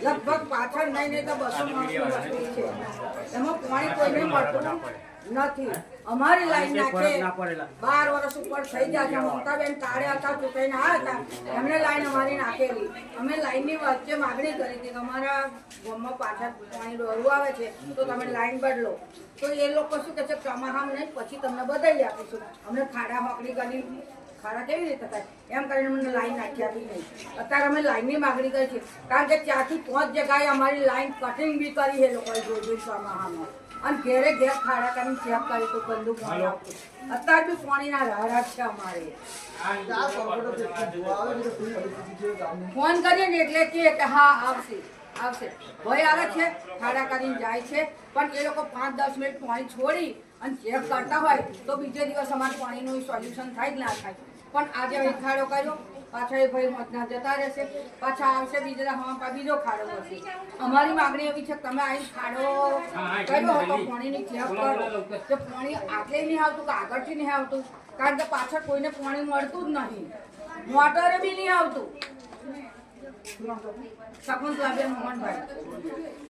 લગભગ પાછળ નહીં તો 200 માણસની વસ્તી છે એમાં પાણી કોઈને મળતું નથી. અમારી લાઈન નાખે 12 વર્ષ ઉપર થઈ ગયા છે. મમતાબેન કાળે હતા ચૂંટાઈને આવ્યા હતા એમને લાઈન અમારી નાખેલી. અમે લાઈનની વચ્ચે માગણી કરી હતી કે અમારા ગામમાં પાછળ પાણી દોરવું આવે છે તો તમે લાઈન બદલો. તો એ લોકો શું કહે છે ચોમાસામાં નહીં પછી તમને બદલી આપીશું. અમને ખાડા હોકડી કરી ખાડા કેવી રીતે થાય એમ કરીને અમને લાઈન નાખી આપી નહીં. અત્યારે અમે લાઈનની માગણી કરી છે કારણ કે 4 થી 5 જગ્યાએ અમારી લાઈન કટિંગ બી કરી એ લોકોએ જોયું ચોમાસામાં અને ઘેરે ઘેર ખાડા કરીને ચેક કરી તો ગંદુ પાણી આવતું. અત્યારે બી પાણીના રાહરાટ છે અમારે. ફોન કરીએ ને એટલે કે હા આવશે ભાઈ આવે છે ખાડા કરીને જાય છે પણ એ લોકો 5-10 મિનિટ પાણી છોડી અને ચેક કરતા હોય તો બીજે દિવસ અમારે પાણીનું સોલ્યુશન થાય જ ના થાય. પણ આજે ખાડો કર્યો પાછા એ ભાઈ મોતના જતા રહેશે પાછા આવશે બીજો ખાડો કરશે. અમારી માગણી એવી છે તમે અહીં ખાડો કર્યો તો પાણીની ચેક કરો કે પાણી આટલે નહીં આવતું કે આગળથી નહીં આવતું કારણ કે પાછળ કોઈને પાણી મળતું જ નહીં. મોટરે બી નહીં આવતું. શકુંતલાબેન મોહનભાઈ